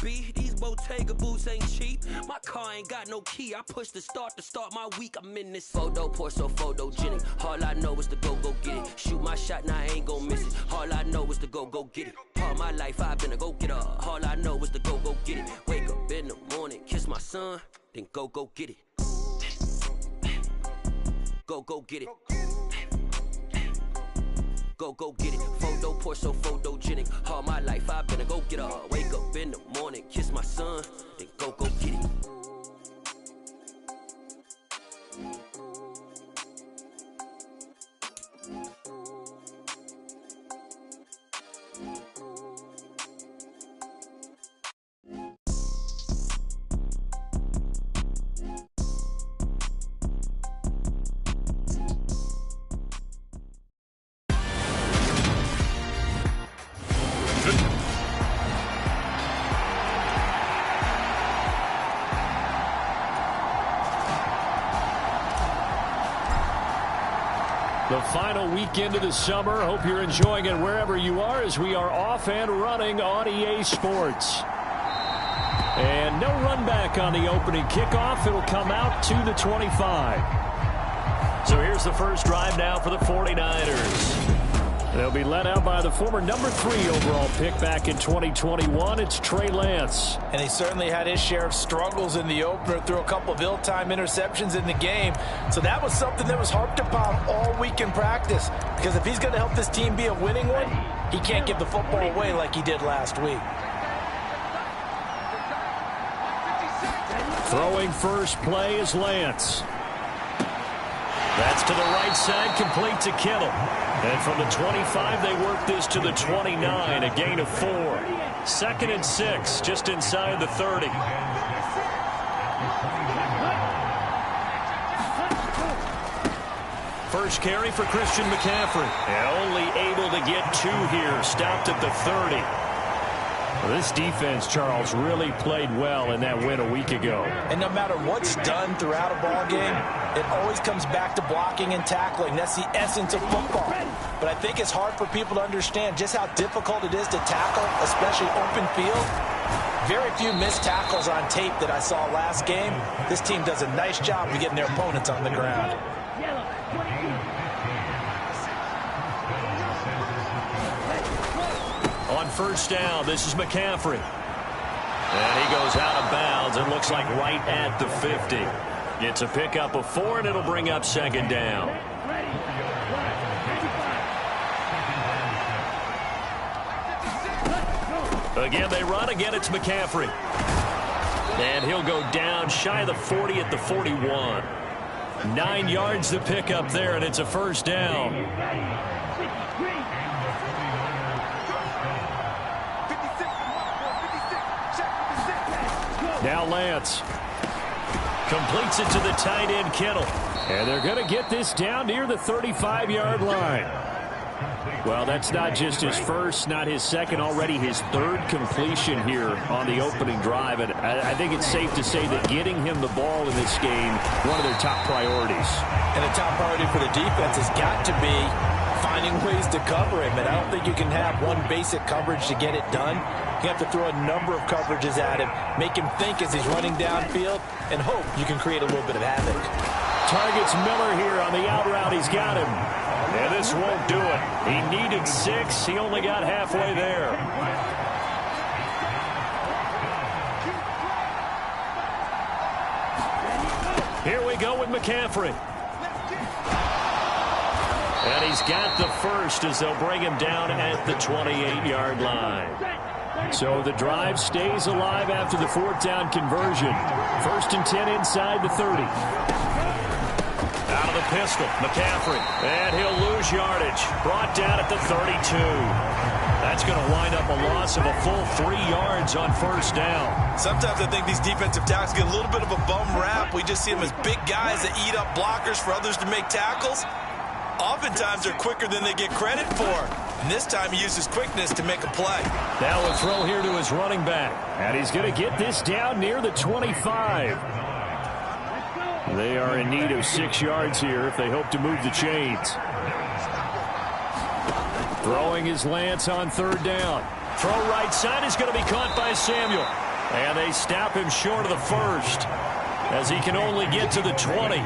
be. These Bottega boots ain't cheap. My car ain't got no key. I push the start my week. I'm in this photo, pour so photogenic. All I know is to go get it. Shoot my shot, now I ain't gon' miss it. All I know is to go get it. All my life I've been a go-getter. All I know is to go get it. Wake up in the morning, kiss my son, then go get it. Go get it. Go get it. Photo, pour so photogenic. All my life I've been a go-getter. Wake up in the morning, kiss my son, then go get it. The final weekend of the summer. Hope you're enjoying it wherever you are as we are off and running on EA Sports. And no run back on the opening kickoff. It'll come out to the 25. So here's the first drive now for the 49ers. They'll be led out by the former number 3 overall pick back in 2021. It's Trey Lance. And he certainly had his share of struggles in the opener, threw a couple of ill-timed interceptions in the game. So that was something that was harped upon all week in practice. Because if he's going to help this team be a winning one, he can't give the football away like he did last week. Throwing first play is Lance. That's to the right side, complete to Kittle. And from the 25, they work this to the 29, a gain of 4. 2nd and 6, just inside the 30. First carry for Christian McCaffrey. And only able to get 2 here, stopped at the 30. Well, this defense, Charles, really played well in that win a week ago. And no matter what's done throughout a ball game, it always comes back to blocking and tackling. That's the essence of football. But I think it's hard for people to understand just how difficult it is to tackle, especially open field. Very few missed tackles on tape that I saw last game. This team does a nice job of getting their opponents on the ground. On first down, this is McCaffrey. And he goes out of bounds. It looks like right at the 50. It's a pickup of 4, and it'll bring up 2nd down. Again, they run. Again, it's McCaffrey. And he'll go down shy of the 40 at the 41. 9 yards to pick up there, and it's a first down. Now Lance completes it to the tight end, Kittle. And they're going to get this down near the 35-yard line. Well, that's not just his first, not his second, already his 3rd completion here on the opening drive. And I think it's safe to say that getting him the ball in this game, one of their top priorities. And the top priority for the defense has got to be finding ways to cover him. And I don't think you can have one basic coverage to get it done. You have to throw a number of coverages at him, make him think as he's running downfield, and hope you can create a little bit of havoc. Targets Miller here on the out route. He's got him. And this won't do it. He needed 6. He only got halfway there. Here we go with McCaffrey. And he's got the first as they'll bring him down at the 28-yard line. So the drive stays alive after the 4th down conversion. 1st and 10 inside the 30. Out of the pistol, McCaffrey. And he'll lose yardage. Brought down at the 32. That's going to wind up a loss of a full 3 yards on first down. Sometimes I think these defensive tackles get a little bit of a bum rap. We just see them as big guys that eat up blockers for others to make tackles. Oftentimes they're quicker than they get credit for. And this time he uses quickness to make a play. Now a throw here to his running back. And he's going to get this down near the 25. They are in need of 6 yards here if they hope to move the chains. Throwing is Lance on 3rd down. Throw right side is going to be caught by Samuel. And they stop him short of the first as he can only get to the 20.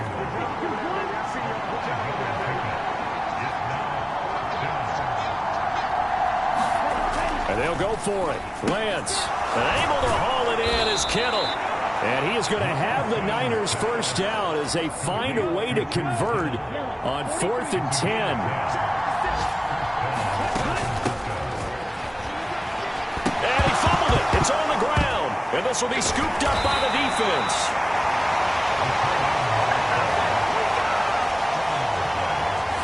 And they'll go for it. Lance, able to haul it in is Kittle. And he is going to have the Niners first down as they find a way to convert on 4th and 10. And he fumbled it. It's on the ground. And this will be scooped up by the defense.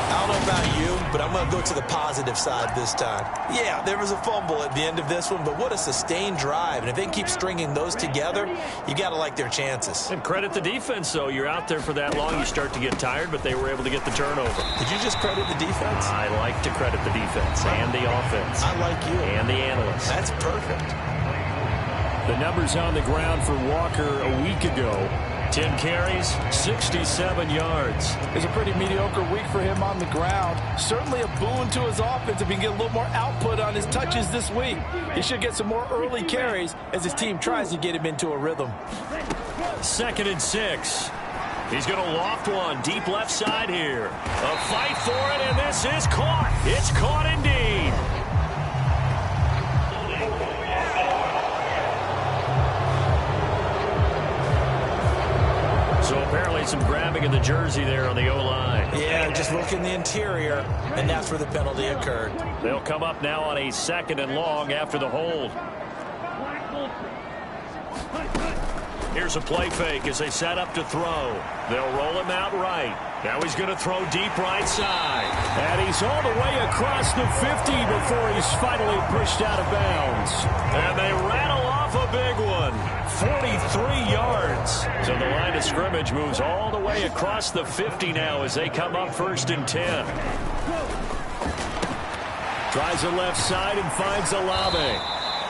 I don't know about you, but I'm going to go to the positive side this time. Yeah, there was a fumble at the end of this one, but what a sustained drive. And if they can keep stringing those together, you got to like their chances. And credit the defense, though. You're out there for that long, you start to get tired, but they were able to get the turnover. Did you just credit the defense? I like to credit the defense and the offense. I like you. And the analysts. That's perfect. The numbers on the ground for Walker a week ago. 10 carries, 67 yards. It's a pretty mediocre week for him on the ground. Certainly a boon to his offense if he can get a little more output on his touches this week. He should get some more early carries as his team tries to get him into a rhythm. 2nd and 6. He's going to loft one deep left side here. A fight for it, and this is caught. It's caught indeed. So apparently some grabbing in the jersey there on the O-line. Yeah, just look in the interior, and that's where the penalty occurred. They'll come up now on a 2nd and long after the hold. Here's a play fake as they set up to throw. They'll roll him out right. Now he's going to throw deep right side. And he's all the way across the 50 before he's finally pushed out of bounds. And they rattle off a big one. 43 yards. So the line of scrimmage moves all the way across the 50 now as they come up 1st and 10. Tries the left side and finds Olave.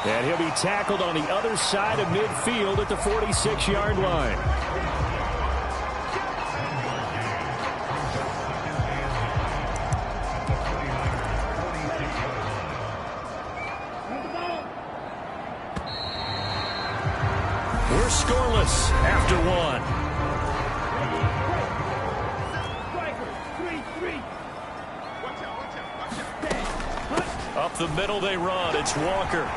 And he'll be tackled on the other side of midfield at the 46-yard line. We're scoreless after one. Up the middle they run. It's Walker.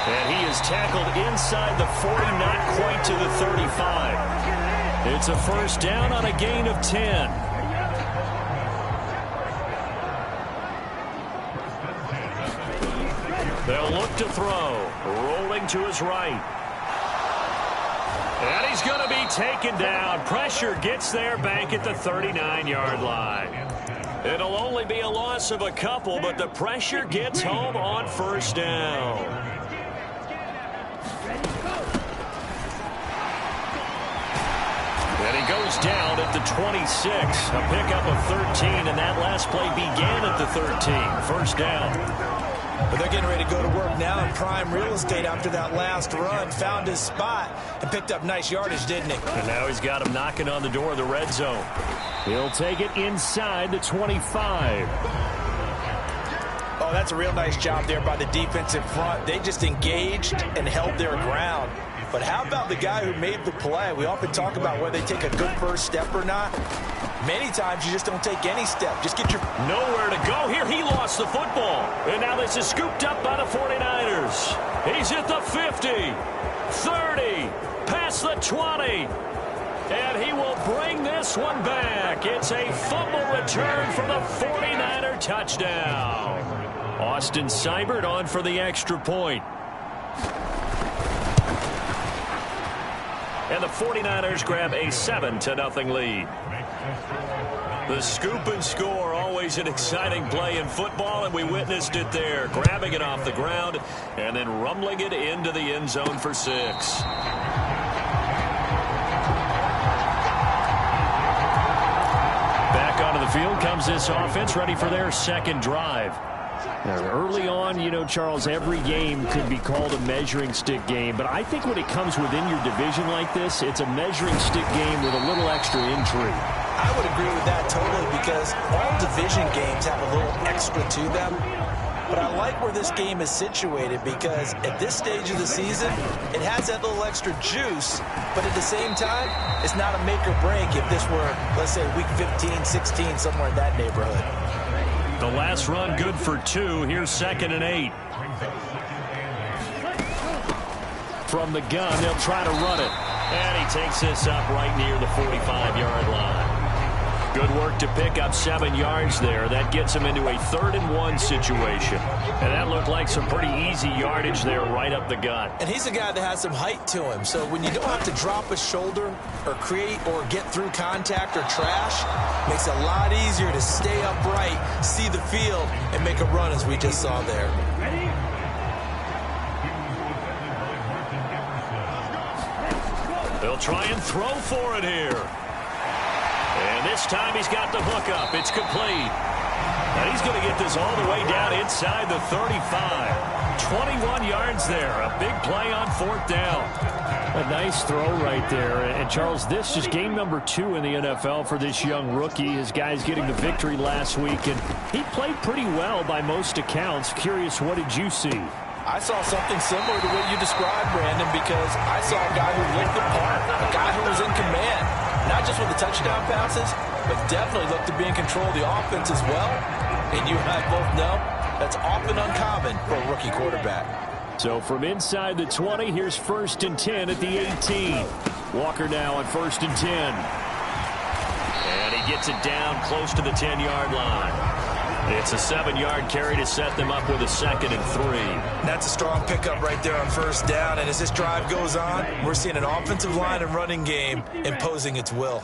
And he is tackled inside the 40, not quite to the 35. It's a first down on a gain of 10. They'll look to throw. Rolling to his right. And he's going to be taken down. Pressure gets there back at the 39-yard line. It'll only be a loss of a couple, but the pressure gets home on first down. And he goes down at the 26. A pickup of 13, and that last play began at the 13. First down. But they're getting ready to go to work now in prime real estate after that last run. Found his spot and picked up nice yardage, didn't he? And now he's got him knocking on the door of the red zone. He'll take it inside the 25. Oh, that's a real nice job there by the defensive front. They just engaged and held their ground. But how about the guy who made the play? We often talk about whether they take a good first step or not. Many times you just don't take any step. Just get your... Nowhere to go here. He lost the football. And now this is scooped up by the 49ers. He's at the 50, 30, past the 20. And he will bring this one back. It's a fumble return for the 49er touchdown. Austin Seibert on for the extra point. And the 49ers grab a 7-0 lead. The scoop and score, always an exciting play in football, and we witnessed it there. Grabbing it off the ground and then rumbling it into the end zone for 6. Back onto the field comes this offense, ready for their second drive. Now, early on, you know, Charles, every game could be called a measuring stick game. But I think when it comes within your division like this, it's a measuring stick game with a little extra intrigue. I would agree with that totally because all division games have a little extra to them. But I like where this game is situated because at this stage of the season, it has that little extra juice, but at the same time, it's not a make or break if this were, let's say, week 15, 16, somewhere in that neighborhood. The last run good for 2. Here's 2nd and 8. From the gun, they'll try to run it. And he takes this up right near the 45-yard line. Good work to pick up 7 yards there. That gets him into a 3rd and 1 situation. And that looked like some pretty easy yardage there right up the gut. And he's a guy that has some height to him. So when you don't have to drop a shoulder or create or get through contact or trash, makes it a lot easier to stay upright, see the field, and make a run as we just saw there. They'll try and throw for it here. And this time he's got the hook up. It's complete. And he's going to get this all the way down inside the 35. 21 yards there. A big play on 4th down. A nice throw right there. And, Charles, this is game number 2 in the NFL for this young rookie. His guys getting the victory last week, and he played pretty well by most accounts. Curious, what did you see? I saw something similar to what you described, Brandon, because I saw a guy who looked the part, a guy who was in command, not just with the touchdown passes, but definitely looked to be in control of the offense as well. And you and I both know that's often uncommon for a rookie quarterback. So from inside the 20, here's 1st and 10 at the 18. Walker now on 1st and 10. And he gets it down close to the 10-yard line. It's a 7-yard carry to set them up with a 2nd and 3. That's a strong pickup right there on 1st down. And as this drive goes on, we're seeing an offensive line and running game imposing its will.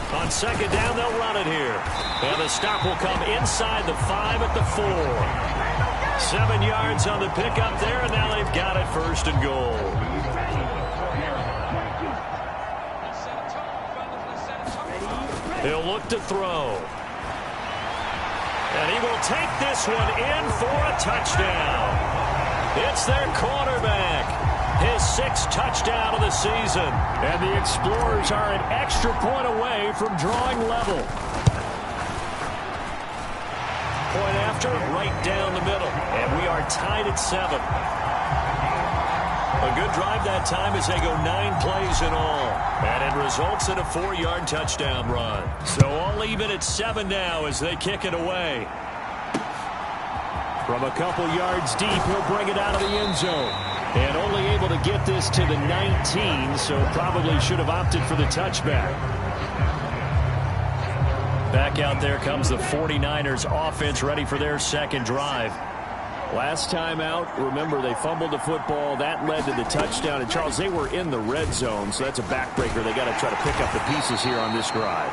On 2nd down, they'll run it here. And the stop will come inside the 5 at the 4. 7 yards on the pickup there, and now they've got it 1st and goal. He'll look to throw. And he will take this one in for a touchdown. It's their quarterback. His 6th touchdown of the season. And the Explorers are an extra point away from drawing level. Point after, right down the middle. And we are tied at 7. A good drive that time as they go 9 plays in all. And it results in a 4-yard touchdown run. So all even at 7 now as they kick it away. From a couple yards deep, he'll bring it out of the end zone. And only able to get this to the 19, so probably should have opted for the touchback. Back out there comes the 49ers offense ready for their 2nd drive. Last time out, remember, they fumbled the football. That led to the touchdown. And, Charles, they were in the red zone, so that's a backbreaker. They got to try to pick up the pieces here on this drive.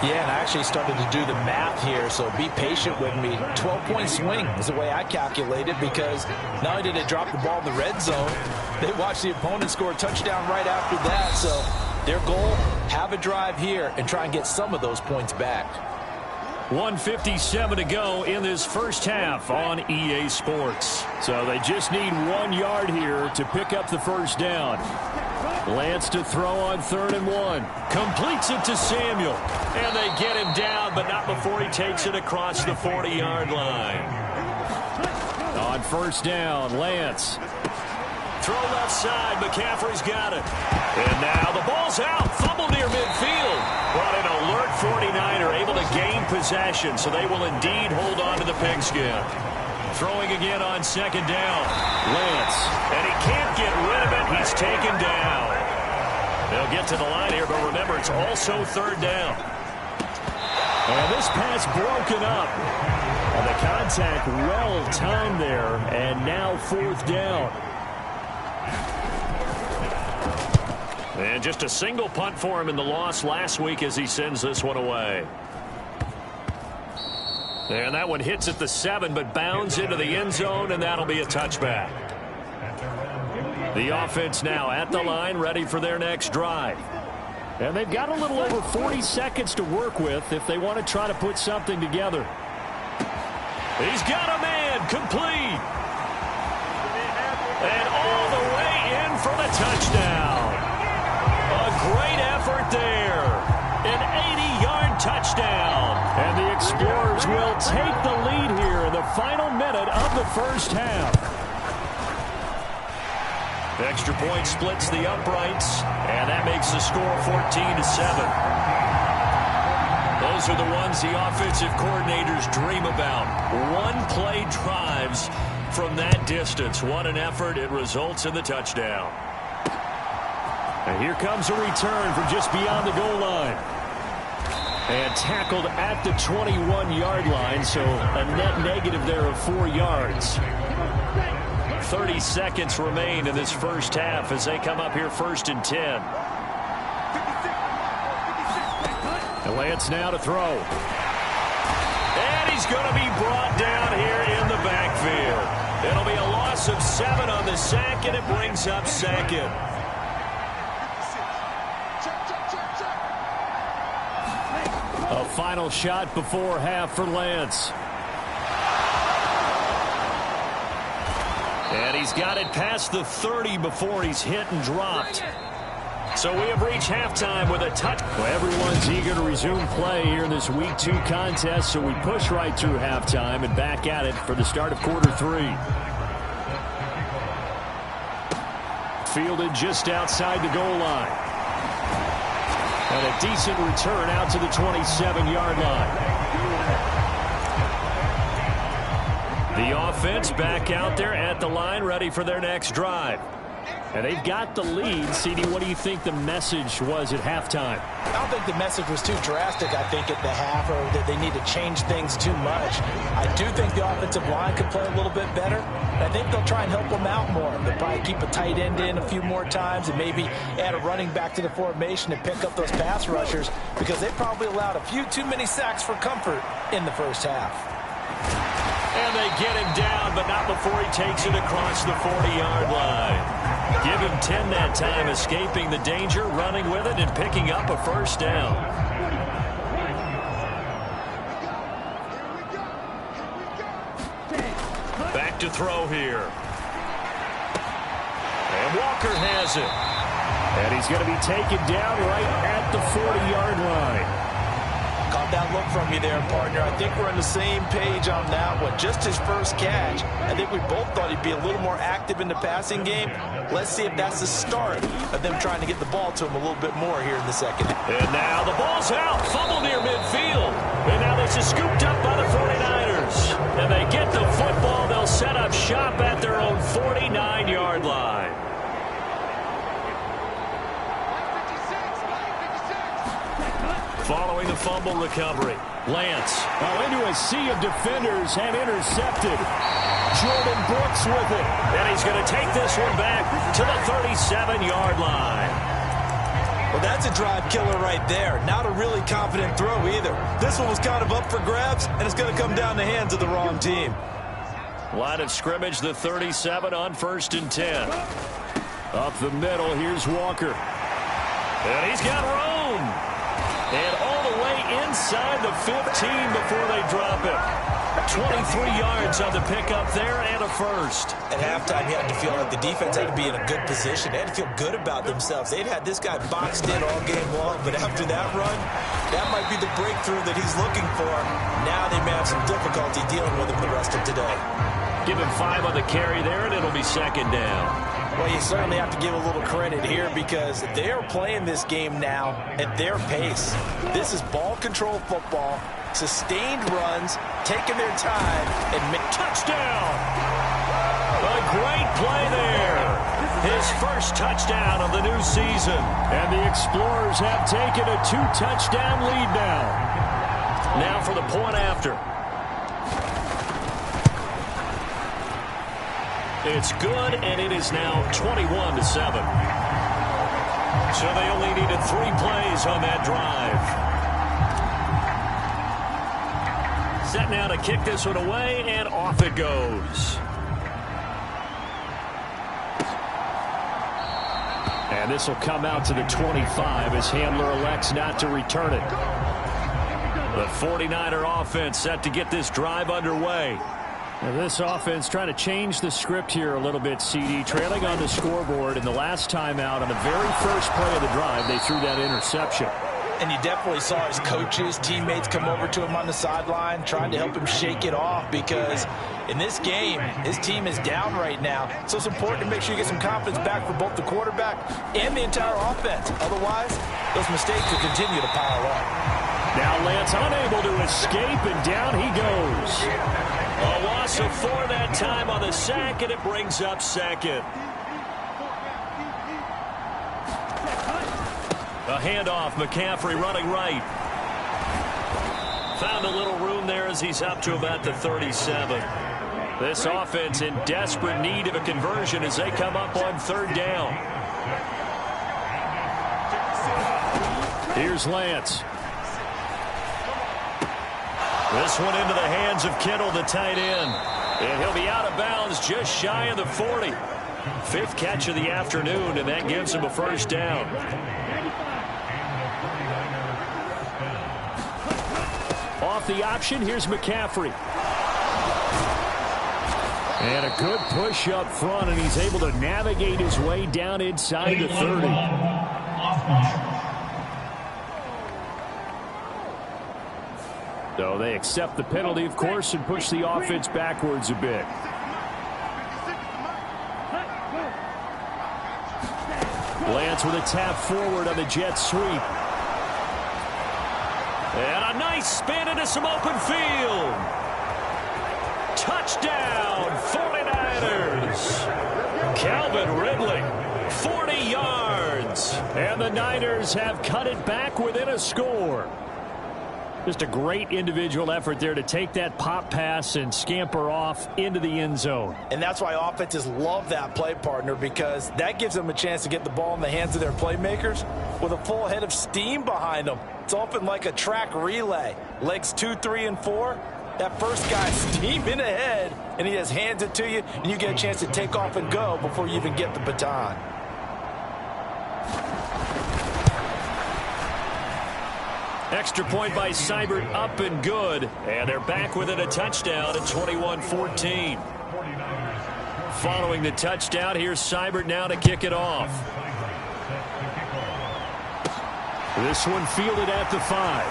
Yeah, and I actually started to do the math here, so be patient with me. 12-point swing is the way I calculated, because not only did they drop the ball in the red zone, they watched the opponent score a touchdown right after that. So their goal, have a drive here and try and get some of those points back. 1:57 to go in this first half on EA Sports. So they just need 1 yard here to pick up the 1st down. Lance to throw on 3rd and 1. Completes it to Samuel. And they get him down, but not before he takes it across the 40-yard line. On 1st down, Lance. Throw left side. McCaffrey's got it. And now the ball's out. Fumble near midfield. But an alert 49er able to gain possession, so they will indeed hold on to the pigskin. Throwing again on 2nd down. Lance. And he can't get rid of it. He's taken down. They'll get to the line here, but remember, it's also 3rd down. And this pass broken up. And the contact well timed there. And now 4th down. And just a single punt for him in the loss last week as he sends this one away. And that one hits at the 7, but bounds into the end zone, and that'll be a touchback. The offense now at the line, ready for their next drive. And they've got a little over 40 seconds to work with if they want to try to put something together. He's got a man, complete. And all the way in for the touchdown. A great effort there. An 80-yard touchdown. And the Explorers will take the lead first half. Extra point splits the uprights, and that makes the score 14-7. Those are the ones the offensive coordinators dream about. One-play drives from that distance. What an effort. It results in the touchdown. And here comes a return from just beyond the goal line. And tackled at the 21-yard line, so a net negative there of 4 yards. 30 seconds remain in this first half as they come up here 1st and 10. And Lance now to throw. And he's going to be brought down here in the backfield. It'll be a loss of 7 on the sack, and it brings up 2nd. A final shot before half for Lance. And he's got it past the 30 before he's hit and dropped. So we have reached halftime with a touch. Well, everyone's eager to resume play here in this Week 2 contest, so we push right through halftime and back at it for the start of quarter 3. Fielded just outside the goal line. And a decent return out to the 27-yard line. The offense back out there at the line, ready for their next drive. And they've got the lead. CD, what do you think the message was at halftime? I don't think the message was too drastic, I think, at the half, or that they need to change things too much. I do think the offensive line could play a little bit better. I think they'll try and help them out more. They'll probably keep a tight end in a few more times and maybe add a running back to the formation and pick up those pass rushers, because they probably allowed a few too many sacks for comfort in the first half. And they get him down, but not before he takes it across the 40-yard line. Give him 10 that time, escaping the danger, running with it, and picking up a first down. Back to throw here. And Walker has it. And he's going to be taken down right at the 40-yard line. Caught that look from you there, partner. I think we're on the same page on that one. Just his first catch. I think we both thought he'd be a little more active in the passing game. Let's see if that's the start of them trying to get the ball to him a little bit more here in the second. And now the ball's out. Fumble near midfield. And now this is scooped up by the 49ers. And they get the football. They'll set up shop at their own 49-yard line. Following the fumble recovery, Lance. Into a sea of defenders and intercepted. Jordan Brooks with it. And he's going to take this one back to the 37-yard line. Well, that's a drive killer right there. Not a really confident throw either. This one was kind of up for grabs, and it's going to come down the hands of the wrong team. Line of scrimmage, the 37 on 1st and 10. Up the middle, here's Walker. And he's got room. And all the way inside the 15 before they drop it. 23 yards on the pickup there and a first. At halftime, you had to feel like the defense had to be in a good position. They had to feel good about themselves. They'd had this guy boxed in all game long, but after that run, that might be the breakthrough that he's looking for. Now they may have some difficulty dealing with him the rest of today. Give him 5 on the carry there, and it'll be 2nd down. Well, you certainly have to give a little credit here because they're playing this game now at their pace. This is ball control football, sustained runs, taking their time, and touchdown! A great play there. His first touchdown of the new season. And the Explorers have taken a 2-touchdown lead now. Now for the point after. It's good, and it is now 21-7. So they only needed 3 plays on that drive. Set now to kick this one away, and off it goes. And this will come out to the 25 as Handler elects not to return it. The 49er offense set to get this drive underway. Now this offense trying to change the script here a little bit, CD. Trailing on the scoreboard, and the last time out on the very first play of the drive, they threw that interception. And you definitely saw his coaches, teammates come over to him on the sideline, trying to help him shake it off, because in this game, his team is down right now. So it's important to make sure you get some confidence back for both the quarterback and the entire offense. Otherwise, those mistakes will continue to pile up. Now Lance unable to escape, and down he goes. A loss of 4 that time on the sack, and it brings up second. A handoff, McCaffrey running right. Found a little room there as he's up to about the 37. This offense in desperate need of a conversion as they come up on 3rd down. Here's Lance. This one into the hands of Kittle, the tight end. And he'll be out of bounds just shy of the 40. 5th catch of the afternoon, and that gives him a 1st down. Off the option, here's McCaffrey. And a good push up front, and he's able to navigate his way down inside the 30. So they accept the penalty, of course, and push the offense backwards a bit. Lance with a tap forward on the jet sweep. And a nice spin into some open field. Touchdown, 49ers. Calvin Ridley, 40 yards. And the Niners have cut it back within a score. Just a great individual effort there to take that pop pass and scamper off into the end zone. And that's why offenses love that play, partner, because that gives them a chance to get the ball in the hands of their playmakers with a full head of steam behind them. It's often like a track relay. Legs 2, 3, and 4. That first guy's steaming ahead, and he just hands it to you, and you get a chance to take off and go before you even get the baton. Extra point by Seibert, up and good. And they're back within a touchdown at 21-14. Following the touchdown, here's Seibert now to kick it off. This one fielded at the 5.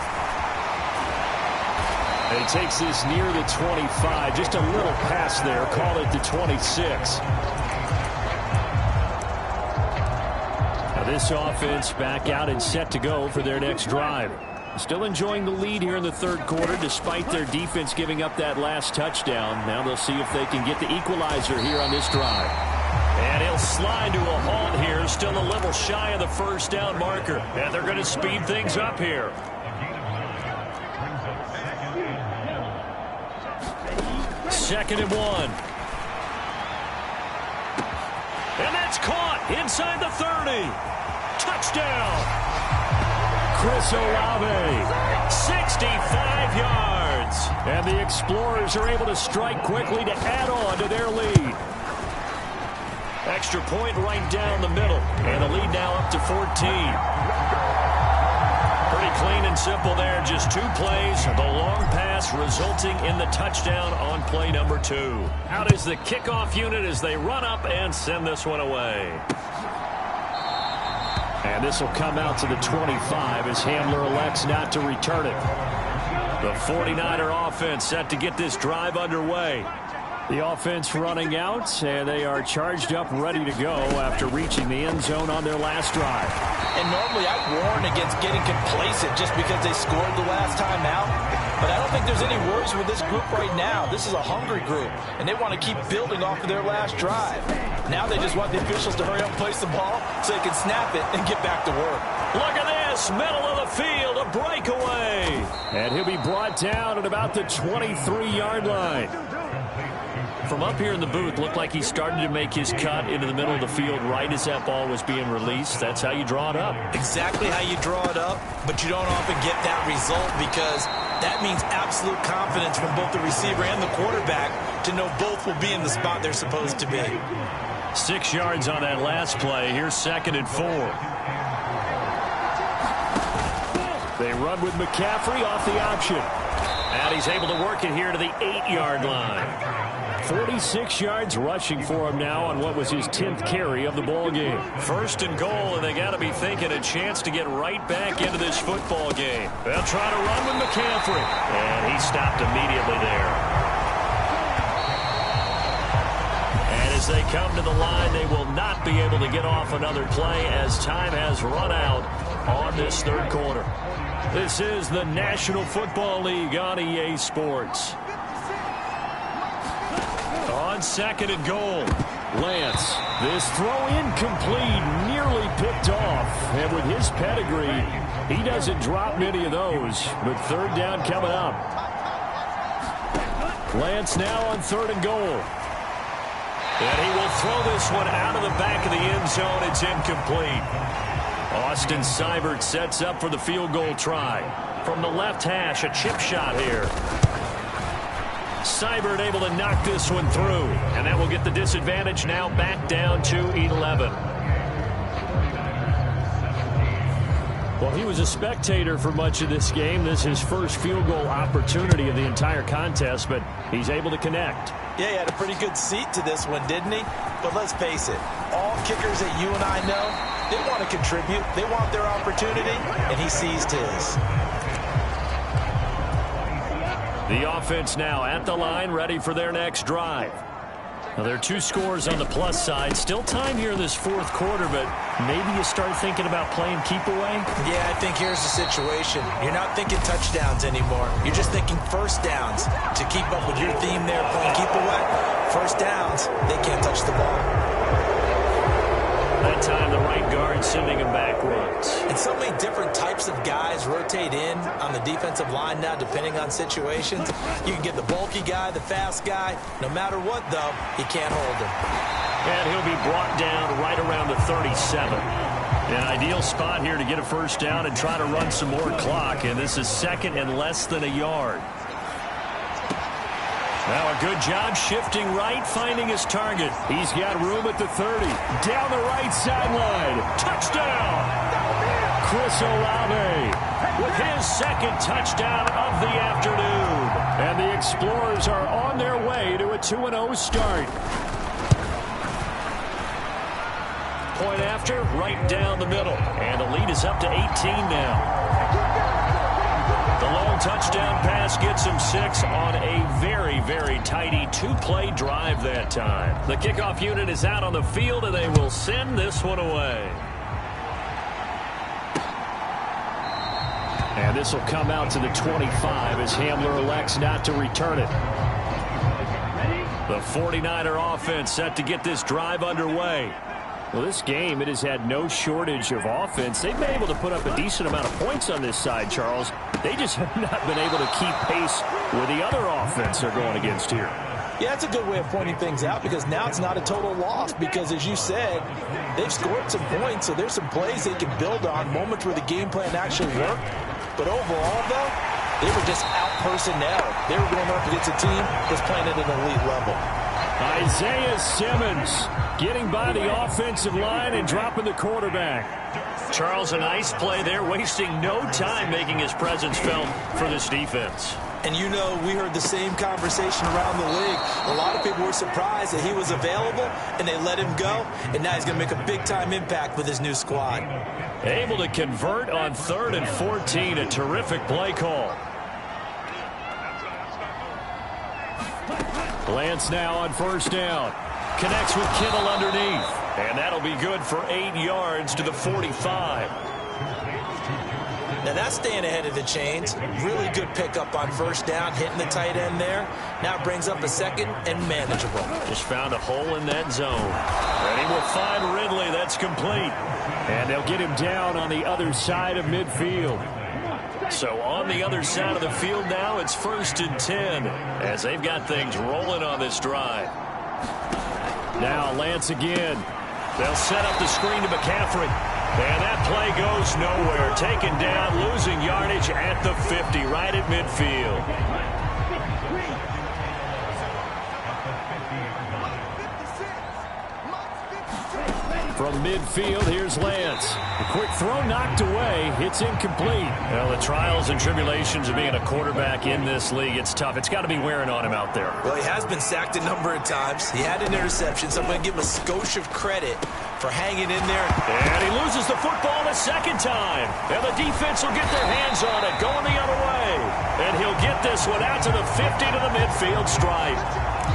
And he takes this near the 25. Just a little pass there. Call it the 26. Now this offense back out and set to go for their next drive. Still enjoying the lead here in the 3rd quarter despite their defense giving up that last touchdown. Now they'll see if they can get the equalizer here on this drive. And he'll slide to a halt here, still a little shy of the 1st down marker. And they're going to speed things up here. Second and 1. And that's caught inside the 30. Touchdown. Chris Olave, 65 yards. And the Explorers are able to strike quickly to add on to their lead. Extra point right down the middle. And the lead now up to 14. Pretty clean and simple there. Just 2 plays. The long pass resulting in the touchdown on play number 2. Out is the kickoff unit as they run up and send this one away. And this will come out to the 25 as Hamler elects not to return it. The 49er offense set to get this drive underway. The offense running out, and they are charged up, ready to go after reaching the end zone on their last drive. And normally I warn against getting complacent just because they scored the last time out. But I don't think there's any worries with this group right now. This is a hungry group, and they want to keep building off of their last drive. Now they just want the officials to hurry up and place the ball so they can snap it and get back to work. Look at this, middle of the field, a breakaway. And he'll be brought down at about the 23-yard line. From up here in the booth, looked like he started to make his cut into the middle of the field right as that ball was being released. That's how you draw it up. Exactly how you draw it up, but you don't often get that result because that means absolute confidence from both the receiver and the quarterback to know both will be in the spot they're supposed to be. 6 yards on that last play. Here's 2nd and 4. They run with McCaffrey off the option. And he's able to work it here to the 8-yard line. 46 yards rushing for him now on what was his 10th carry of the ball game. 1st and goal, and they got to be thinking a chance to get right back into this football game. They'll try to run with McCaffrey, and he stopped immediately there. And as they come to the line, they will not be able to get off another play as time has run out on this 3rd quarter. This is the National Football League on EA Sports. On 2nd and goal, Lance. This throw incomplete, nearly picked off. And with his pedigree, he doesn't drop many of those. But 3rd down coming up. Lance now on 3rd and goal. And he will throw this one out of the back of the end zone. It's incomplete. Austin Seibert sets up for the field goal try. From the left hash, a chip shot here. Seibert able to knock this one through. And that will get the disadvantage now back down to 11. Well, he was a spectator for much of this game. This is his first field goal opportunity of the entire contest, but he's able to connect. Yeah, he had a pretty good seat to this one, didn't he? But let's face it, all kickers that you and I know, they want to contribute. They want their opportunity, and he seized his. The offense now at the line, ready for their next drive. Now, there are 2 scores on the plus side. Still time here in this 4th quarter, but maybe you start thinking about playing keep away? Yeah, I think here's the situation. You're not thinking touchdowns anymore. You're just thinking 1st downs. To keep up with your theme there, playing keep away, 1st downs, they can't touch the ball. That time, the right guard sending him backwards. And so many different types of guys rotate in on the defensive line now, depending on situations. You can get the bulky guy, the fast guy. No matter what, though, he can't hold him. And he'll be brought down right around the 37. An ideal spot here to get a 1st down and try to run some more clock. And this is 2nd and less than a yard. Now a good job shifting right, finding his target. He's got room at the 30. Down the right sideline. Touchdown! Chris Olave with his 2nd touchdown of the afternoon. And the Explorers are on their way to a 2-0 start. Point after, right down the middle. And the lead is up to 18 now. The long touchdown pass gets him 6 on a very, very tidy 2-play drive that time. The kickoff unit is out on the field, and they will send this one away. And this will come out to the 25 as Hamler elects not to return it. The 49er offense set to get this drive underway. Well, this game, it has had no shortage of offense. They've been able to put up a decent amount of points on this side, Charles. They just have not been able to keep pace with the other offense they're going against here. Yeah, that's a good way of pointing things out because now it's not a total loss because, as you said, they've scored some points, so there's some plays they can build on, moments where the game plan actually worked. But overall, though, they were just out-personnel. They were going up against a team that's playing at an elite level. Isaiah Simmons getting by the offensive line and dropping the quarterback. Charles, a nice play there, wasting no time making his presence felt for this defense. And you know, we heard the same conversation around the league. A lot of people were surprised that he was available, and they let him go. And now he's going to make a big-time impact with his new squad. Able to convert on 3rd and 14, a terrific play call. Lance now on 1st down. Connects with Kittle underneath. And that'll be good for 8 yards to the 45. Now that's staying ahead of the chains. Really good pickup on 1st down, hitting the tight end there. Now it brings up a 2nd and manageable. Just found a hole in that zone. And he will find Ridley. That's complete. And they'll get him down on the other side of midfield. So on the other side of the field now, it's 1st and 10 as they've got things rolling on this drive. Now Lance again. They'll set up the screen to McCaffrey. And that play goes nowhere. Taken down, losing yardage at the 50, right at midfield. From midfield, here's Lance. A quick throw knocked away. It's incomplete. Well, the trials and tribulations of being a quarterback in this league, it's tough. It's got to be wearing on him out there. Well, he has been sacked a number of times. He had an interception, so I'm going to give him a skosh of credit for hanging in there. And he loses the football a second time. And the defense will get their hands on it, going the other way. And he'll get this one out to the 50 to the midfield stripe.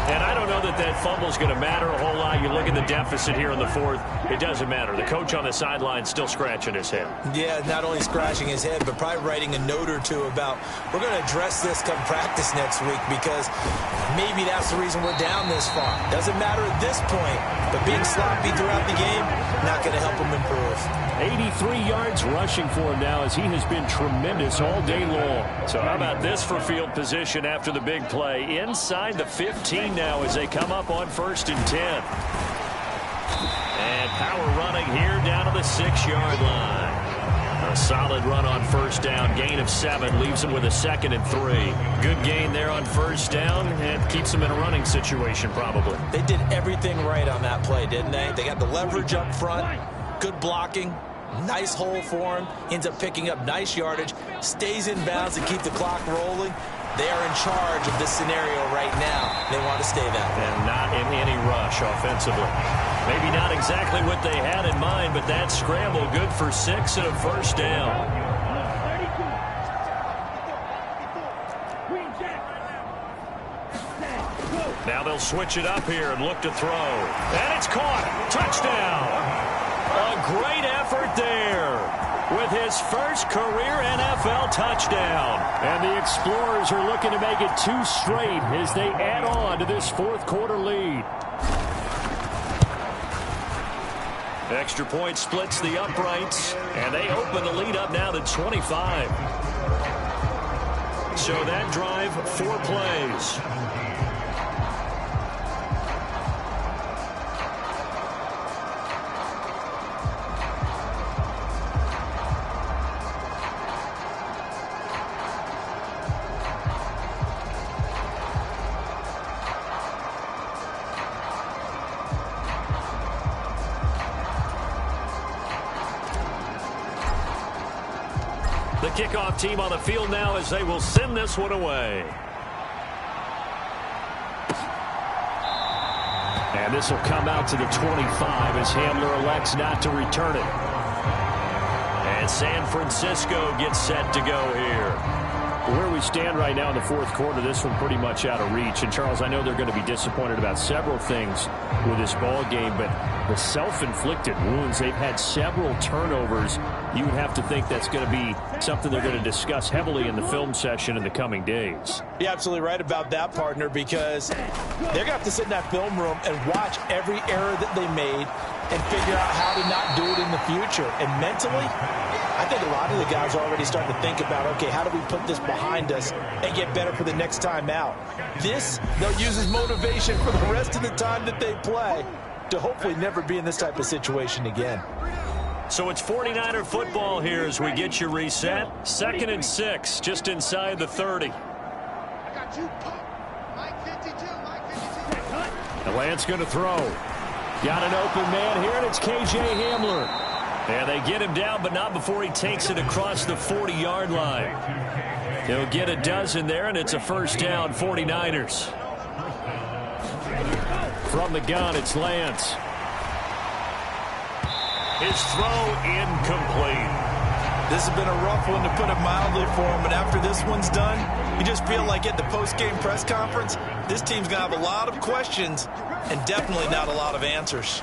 And I don't know that that fumble is going to matter a whole lot. You look at the deficit here in the fourth, it doesn't matter. The coach on the sideline still scratching his head. Yeah, not only scratching his head, but probably writing a note or two about, we're going to address this come practice next week because maybe that's the reason we're down this far. Doesn't matter at this point, but being sloppy throughout the game, not going to help him improve. 83 yards rushing for him now as he has been tremendous all day long. So how about this for field position after the big play? Inside the 15 now as they come up on 1st and 10. And power running here down to the 6-yard line. A solid run on 1st down. Gain of 7 leaves him with a 2nd and 3. Good gain there on 1st down and keeps him in a running situation probably. They did everything right on that play, didn't they? They got the leverage up front, good blocking, nice hole for him, ends up picking up nice yardage, stays in bounds to keep the clock rolling. They are in charge of this scenario right now. They want to stay that way. And not in any rush offensively. Maybe not exactly what they had in mind, but that scramble good for 6 and a 1st down. Now they'll switch it up here and look to throw. And it's caught. Touchdown. A great effort there with his first career NFL touchdown. And the Explorers are looking to make it 2 straight as they add on to this 4th quarter lead. Extra point splits the uprights, and they open the lead up now to 25. So that drive, 4 plays. The kickoff team on the field now as they will send this one away. And this will come out to the 25 as Hamler elects not to return it. And San Francisco gets set to go here. Where we stand right now in the 4th quarter, this one pretty much out of reach. And, Charles, I know they're going to be disappointed about several things with this ball game, but the self-inflicted wounds, they've had several turnovers. You would have to think that's going to be something they're going to discuss heavily in the film session in the coming days. You're absolutely right about that, partner, because they're going to have to sit in that film room and watch every error that they made and figure out how to not do it in the future. And mentally, I think a lot of the guys are already starting to think about, okay, how do we put this behind us and get better for the next time out? This, they'll use as motivation for the rest of the time that they play to hopefully never be in this type of situation again. So it's 49er football here as we get you reset. 2nd and 6, just inside the 30. The Lance going to throw. Got an open man here, and it's K.J. Hamler. And they get him down, but not before he takes it across the 40-yard line. He'll get a dozen there, and it's a 1st down, 49ers. From the gun, it's Lance. His throw incomplete. This has been a rough one, to put it mildly, for him. But after this one's done, you just feel like at the post-game press conference, this team's going to have a lot of questions and definitely not a lot of answers.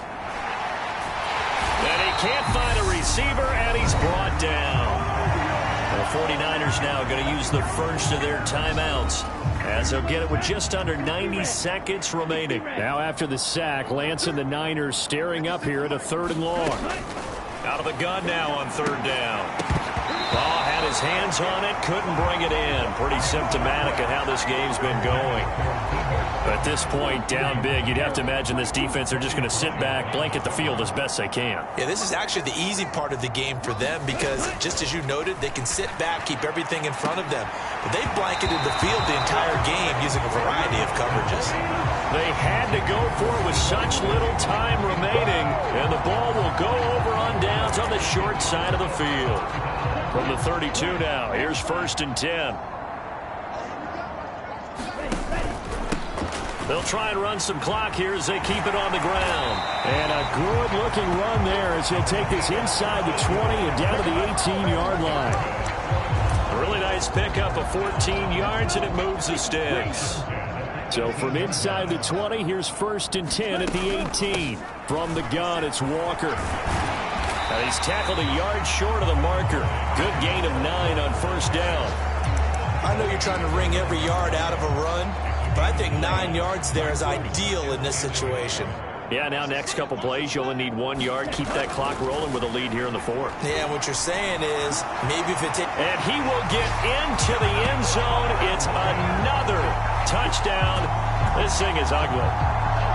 And he can't find a receiver, and he's brought down. The 49ers now going to use the first of their timeouts as they'll get it with just under 90 seconds remaining. Now after the sack, Lance and the Niners staring up here at a 3rd and long. Out of the gun now on 3rd down. Ball had his hands on it, couldn't bring it in. Pretty symptomatic of how this game's been going. At this point, down big, you'd have to imagine this defense are just going to sit back, blanket the field as best they can. Yeah, this is actually the easy part of the game for them because, just as you noted, they can sit back, keep everything in front of them. But they've blanketed the field the entire game using a variety of coverages. They had to go for it with such little time remaining, and the ball will go over on downs on the short side of the field. From the 32 now, here's 1st and 10. They'll try and run some clock here as they keep it on the ground. And a good-looking run there as he'll take this inside the 20 and down to the 18-yard line. A really nice pickup of 14 yards, and it moves the sticks. So from inside the 20, here's 1st and 10 at the 18. From the gun, it's Walker. Now he's tackled a yard short of the marker. Good gain of 9 on 1st down. I know you're trying to wring every yard out of a run, but I think 9 yards there is ideal in this situation. Yeah, now next couple plays, you only need 1 yard. Keep that clock rolling with a lead here in the 4th. Yeah, what you're saying is maybe if it takes... And he will get into the end zone. It's another touchdown. This thing is ugly.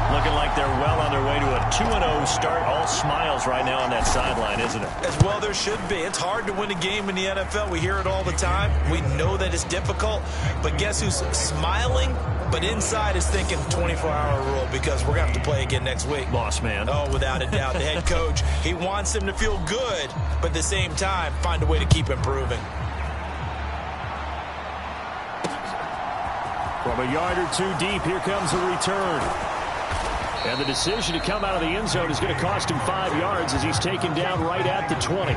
Looking like they're well on their way to a 2-0 start. All smiles right now on that sideline, isn't it? As well there should be. It's hard to win a game in the NFL. We hear it all the time. We know that it's difficult. But guess who's smiling? But inside is thinking 24-hour rule because we're going to have to play again next week. Boss man. Oh, without a doubt. The head coach, he wants him to feel good, but at the same time, find a way to keep improving. From a yard or two deep, here comes a return. And the decision to come out of the end zone is going to cost him 5 yards as he's taken down right at the 20.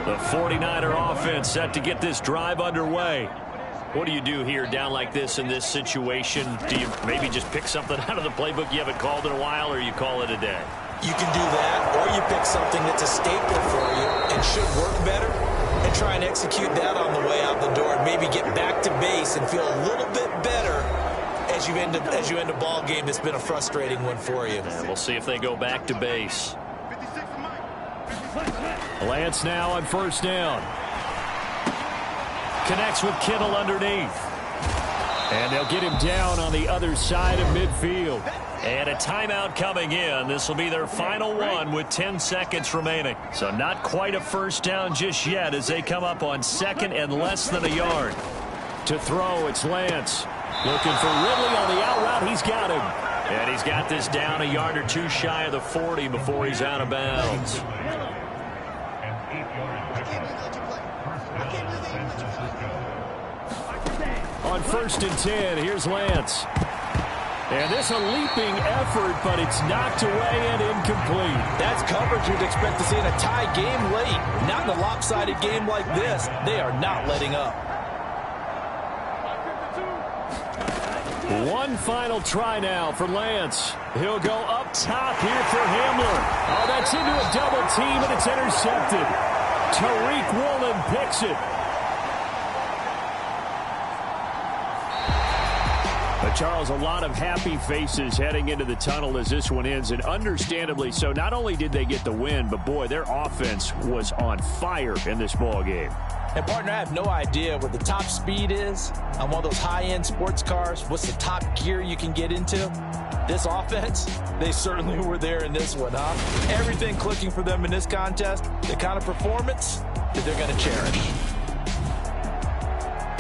The 49er offense set to get this drive underway. What do you do here down like this in this situation? Do you maybe just pick something out of the playbook you haven't called in a while, or you call it a day? You can do that, or you pick something that's a staple for you and should work better and try and execute that on the way out the door and maybe get back to base and feel a little bit better as you end a ball game that's been a frustrating one for you. And we'll see if they go back to base. Lance now on 1st down. Connects with Kittle underneath. And they'll get him down on the other side of midfield. And a timeout coming in. This will be their final one with 10 seconds remaining. So not quite a 1st down just yet as they come up on 2nd and less than a yard. To throw, it's Lance. Looking for Ridley on the out route. He's got him. And he's got this down a yard or two shy of the 40 before he's out of bounds. On 1st and 10, here's Lance. And this a leaping effort, but it's knocked away and incomplete. That's coverage you'd expect to see in a tie game late. Not in a lopsided game like this. They are not letting up. One final try now for Lance. He'll go up top here for Hamler. Oh, that's into a double team, and it's intercepted. Tariq Woolen picks it. But Charles, a lot of happy faces heading into the tunnel as this one ends, and understandably so. Not only did they get the win, but boy, their offense was on fire in this ball game. And partner, I have no idea what the top speed is on one of those high-end sports cars. What's the top gear you can get into? This offense, they certainly were there in this one, huh? Everything clicking for them in this contest, the kind of performance that they're going to cherish.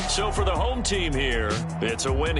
So for the home team here, it's a win.